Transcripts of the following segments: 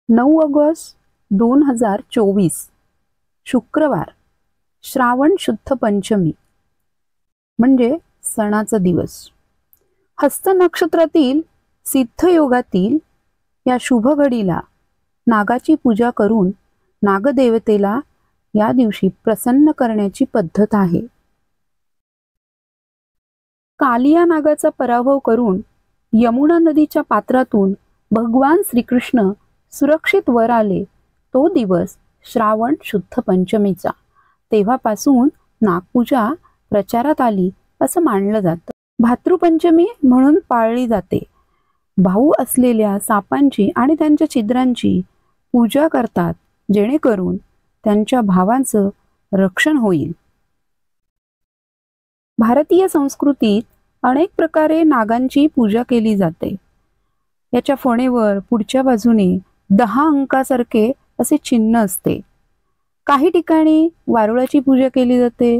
9 August 2024 शुक्रवार, श्रावण शुद्ध पंचमी म्हणजे सणाचा दिवस. हस्त नक्षत्रातील सिद्ध योगातील या शुभ घडीला नागाची पूजा करून नागदेवतेला या दिवशी प्रसन्न करण्याची पद्धत आहे. कालिया नागाचा पराभव करून यमुना नदीच्या पात्रातून भगवान श्रीकृष्ण सुरक्षित वर आले तो दिवस श्रावण शुद्ध पंचमीचा. तेव्हापासून नागपूजा प्रचारात आली असं मानलं जातं. भातृपंचमी म्हणून पाळली जाते. भाऊ असलेल्या सापांची आणि त्यांच्या छिद्रांची पूजा करतात जेणेकरून त्यांच्या भावांचं रक्षण होईल. भारतीय संस्कृतीत अनेक प्रकारे नागांची पूजा केली जाते. याच्या फणेवर पुढच्या बाजूने 10 अंकासारखे असे चिन्ह असते. काही ठिकाणी वारुळाची पूजा केली जाते,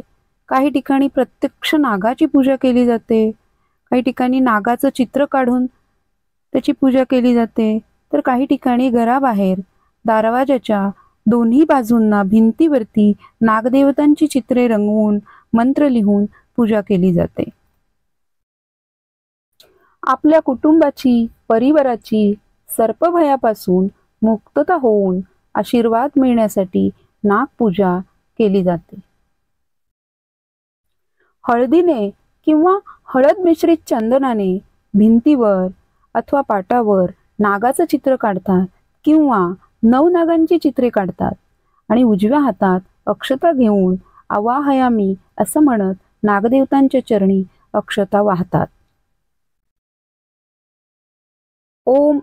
काही ठिकाणी प्रत्यक्ष नागाची पूजा केली जाते, काही ठिकाणी नागाचं चित्र काढून त्याची पूजा केली जाते, तर काही ठिकाणी घराबाहेर दरवाजाच्या दोन्ही बाजूंना भिंतीवरती नागदेवतांची चित्रे रंगवून मंत्र लिहून पूजा केली जाते. आपल्या कुटुंबाची, परिवाराची सर्पभयापासून मुक्तता होऊन आशीर्वाद मिळण्यासाठी नागपूजा केली जाते. हळदीने किंवा हळद मिश्रित चंदनाने भिंतीवर अथवा पाटावर नागाचं चित्र काढतात किंवा 9 नागांची चित्रे काढतात आणि उजव्या हातात अक्षता घेऊन आवाहयामी असं म्हणत नागदेवतांच्या चरणी अक्षता वाहतात. ओम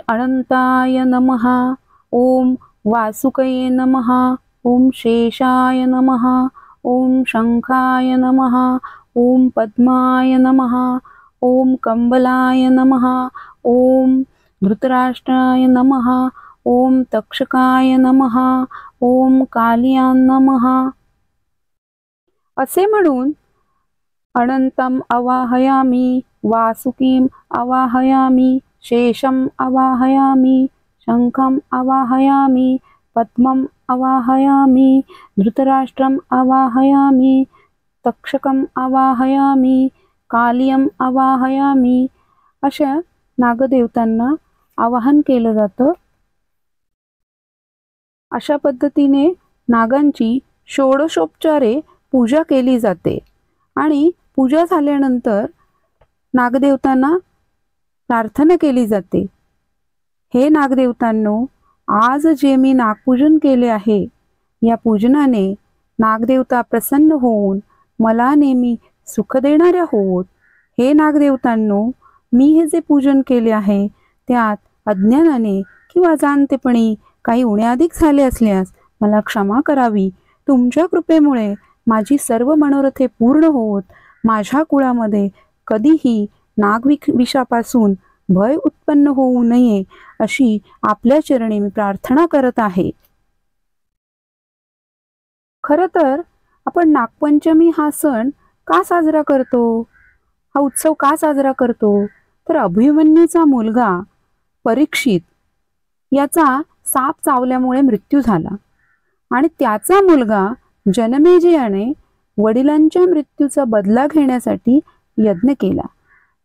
अनंताय नमः, ओम वासुकये नमः, ओम शेषाय नमः, ओम शंखाय नमः, ओम पद्माय नमः, ओम कंबलाय नमः, ओम धृतराष्ट्राय नमः, ओम तक्षकाय नमः, ओम कालिया नमः असे म्हणून अनंतम आवाहयामी, वासुकीम आवाहयामी, शेषम आवाहयामी, शंखम आवाहयामी, पद्मम आवाहयामी, धृतराष्ट्रम आवाहयामी, तक्षकम आवाहयामी, कालियम आवाहयामी अशा नागदेवतांना आवाहन केलं जातं. अशा पद्धतीने नागांची षोडशोपचारे पूजा केली जाते आणि पूजा झाल्यानंतर नागदेवतांना प्रार्थना केली जाते. हे नागदेवतांनो, आज जे मी नागपूजन केले आहे या पूजनाने नागदेवता प्रसन्न होऊन मला नेहमी सुख देणाऱ्या होत. हे नागदेवतांनो, मी हे जे पूजन केले आहे त्यात अज्ञानाने किंवा जाणतेपणी काही उण्याधिक झाले असल्यास मला क्षमा करावी. तुमच्या कृपेमुळे माझी सर्व मनोरथे पूर्ण होत माझ्या कुळामध्ये कधीही नागविषापासून भय उत्पन्न होऊ नये अशी आपल्या चरणी मी प्रार्थना करत आहे. खरं तर आपण नागपंचमी हा सण का साजरा करतो, हा उत्सव का साजरा करतो, तर अभिमन्यूचा मुलगा परीक्षित याचा साप चावल्यामुळे मृत्यू झाला आणि त्याचा मुलगा जनमेजयाने वडिलांच्या मृत्यूचा बदला घेण्यासाठी यज्ञ केला.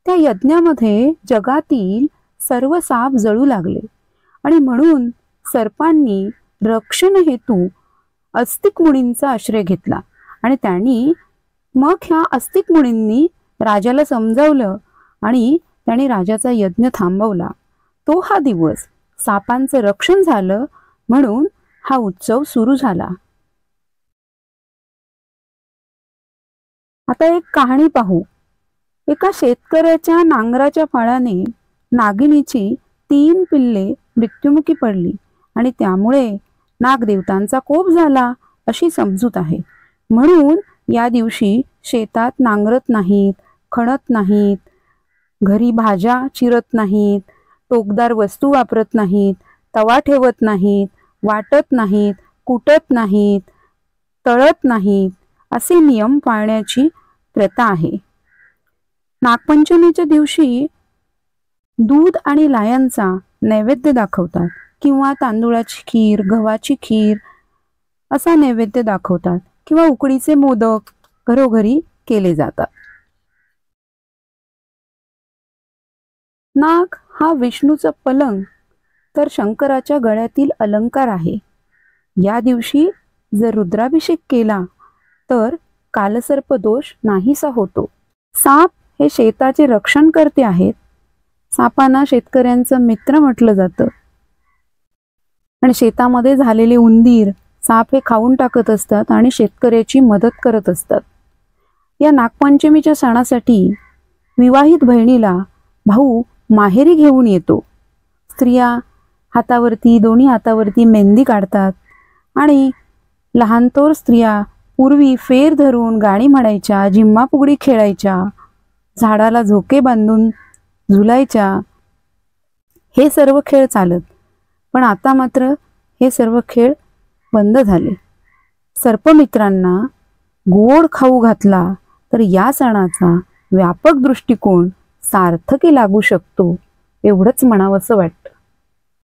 त्या यज्ञामध्ये जगातील सर्व साप जळू लागले आणि म्हणून सर्पांनी रक्षण हेतू अस्तिक मुनींचा आश्रय घेतला आणि त्यांनी मग ह्या अस्तिक मुनींनी राजाला समजावलं आणि त्यांनी राजाचा यज्ञ थांबवला. तो हा दिवस सापांचं रक्षण झालं म्हणून हा उत्सव सुरू झाला. आता एक कहाणी पाहू. एका शेतकऱ्याच्या नांगराच्या फाळाने नागिनीची 3 पिल्ले मृत्युमुखी पडली आणि त्यामुळे नागदेवतांचा कोप झाला अशी समजूत आहे. म्हणून या दिवशी शेतात नांगरत नाहीत, खणत नाहीत, घरी भाज्या चिरत नाहीत, टोकदार वस्तू वापरत नाहीत, तवा ठेवत नाहीत, वाटत नाहीत, कुटत नाहीत, तळत नाहीत असे नियम पाळण्याची प्रथा आहे. नागपंचमीच्या दिवशी दूध आणि लाह्यांचा नैवेद्य दाखवतात किंवा तांदूळाची खीर, गव्हाची खीर असा नैवेद्य दाखवतात किंवा उकडीचे मोदक घरोघरी केले जातात. नाग हा विष्णूचा पलंग तर शंकराच्या गळ्यातील अलंकार आहे. या दिवशी जर रुद्राभिषेक केला तर कालसर्पदोष नाहीसा होतो. साप हे शेताचे रक्षण करते आहेत. सापांना शेतकऱ्यांचं मित्र म्हटलं जातं. आणि शेतामध्ये झालेले उंदीर साप हे खाऊन टाकत असतात आणि शेतकऱ्याची मदत करत असतात. या नागपंचमीच्या सणासाठी विवाहित बहिणीला भाऊ माहेरी घेऊन येतो. स्त्रिया दोन्ही हातावरती मेहंदी काढतात आणि लहानथोर स्त्रिया पूर्वी फेर धरून गाणी म्हणायच्या, झिम्मा फुगडी खेळायच्या, झाडाला झोके बांधून झुलायच्या. हे सर्व खेळ चालत, पण आता मात्र हे सर्व खेळ बंद झाले. सर्पमित्रांना गोड खाऊ घातला तर या सणाचा व्यापक दृष्टिकोन सार्थकी लागू शकतो एवढंच म्हणावंसं वाटतं.